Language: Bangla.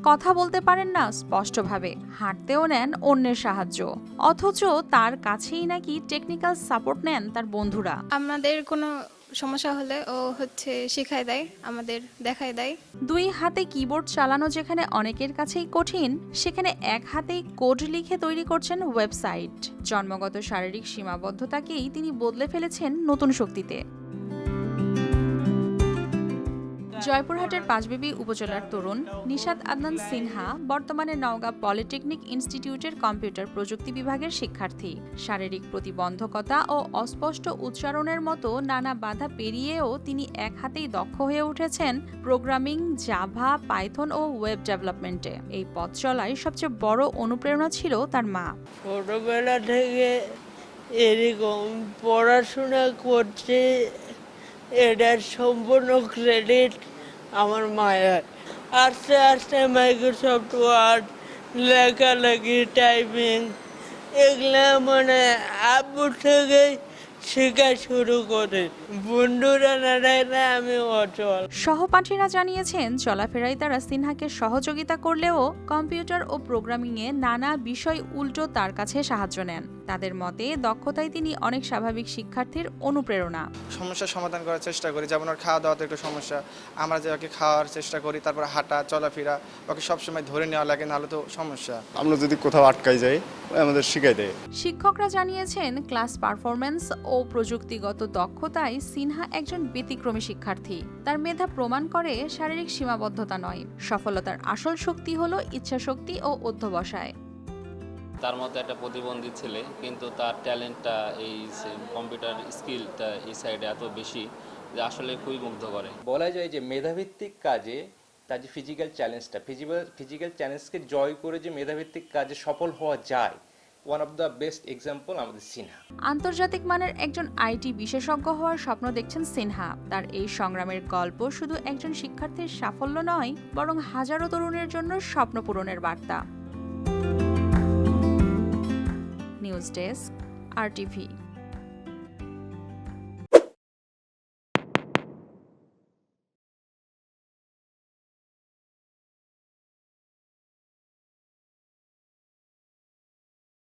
কথা বলতে পারেন না স্পষ্টভাবে, হাঁটতেও নেন অন্যের সাহায্য, অথচ তার কাছেই নাকি টেকনিক্যাল সাপোর্ট নেন তার বন্ধুরা। আমাদের কোনো সমস্যা হলে ও শিখায় দেয়, আমাদের দেখায় দেয়। 2 হাতে কিবোর্ড চালানো যেখানে অনেকের কাছেই কঠিন, সেখানে 1 হাতেই কোড লিখে তৈরি করছেন ওয়েবসাইট। জন্মগত শারীরিক সীমাবদ্ধতাকেই তিনি বদলে ফেলেছেন নতুন শক্তিতে। জয়পুরহাটের পাঁচবিবি উপজেলার তরুণ নিশাত আদনান সিনহা বর্তমানে নওগাঁ পলিটেকনিক ইনস্টিটিউটের কম্পিউটার প্রযুক্তি বিভাগের শিক্ষার্থী। শারীরিক প্রতিবন্ধকতা ও অস্পষ্ট উচ্চারণের মতো নানা বাধা পেরিয়েও তিনি এক হাতেই দক্ষ হয়ে উঠেছেন প্রোগ্রামিং, জাভা, পাইথন ও ওয়েব ডেভেলপমেন্টে। এই পথ চলায় সবচেয়ে বড় অনুপ্রেরণা ছিল তার মা। ছোটবেলা থেকে এরকম পড়াশোনা করছে, এটার সম্পূর্ণ ক্রেডিট আমার মায়ের। আস্তে আস্তে মাইক্রোসফট ওয়ার্ড, লেখালেখি, টাইপিং এগুলা মানে আব্বু থেকেই শেখা শুরু করে। বন্ধুরা না থাকলে আমি অচল। সহপাঠীরা জানিয়েছেন চলাফেরায় তারা সিনহাকে সহযোগিতা করলেও কম্পিউটার ও প্রোগ্রামিংয়ে নানা বিষয় উল্টো তার কাছে সাহায্য নেন। তাদের মতে দক্ষতায় তিনি অনেক স্বাভাবিক শিক্ষার্থীর অনুপ্রেরণা। সমস্যার সমাধান করার চেষ্টা করি, যেমন ওর খাওয়া দাওয়াতে একটু সমস্যা, আমরা যে ওকে খাওয়ার চেষ্টা করি, তারপর হাঁটা চলাফেরা ওকে সবসময় ধরে নেওয়া লাগে, নাহলে তো সমস্যা। আমরা যদি কোথাও আটকাই যাই আমাদের শিখাই দেয়। শিক্ষকরা জানিয়েছেন ক্লাস পারফরম্যান্স ও প্রযুক্তিগত দক্ষতায় সিনহা একজন ব্যতিক্রমী শিক্ষার্থী। তার মেধা প্রমাণ করে শারীরিক সীমাবদ্ধতা নয়, সফলতার আসল শক্তি হলো ইচ্ছাশক্তি ও অধ্যবসায়। তার মতো একটা প্রতিবন্ধী ছেলে, কিন্তু তার ট্যালেন্টটা এই কম্পিউটার স্কিলটা এই সাইডে এত বেশি যে আসলে খুবই মুগ্ধ করে। বলা যায় যে মেধাভিত্তিক কাজে তার যে ফিজিক্যাল চ্যালেঞ্জকে জয় করে যে মেধাভিত্তিক কাজে সফল হওয়া যায়, one of the best example আমাদের সিনহা। আন্তর্জাতিক মানের একজন আইটি বিশেষজ্ঞ হওয়ার স্বপ্ন দেখছেন সিনহা। তার এই সংগ্রামের গল্প শুধু একজন শিক্ষার্থীর সাফল্য নয়, বরং হাজারো তরুণের জন্য স্বপ্ন পূরণের বার্তা। News desk, RTV।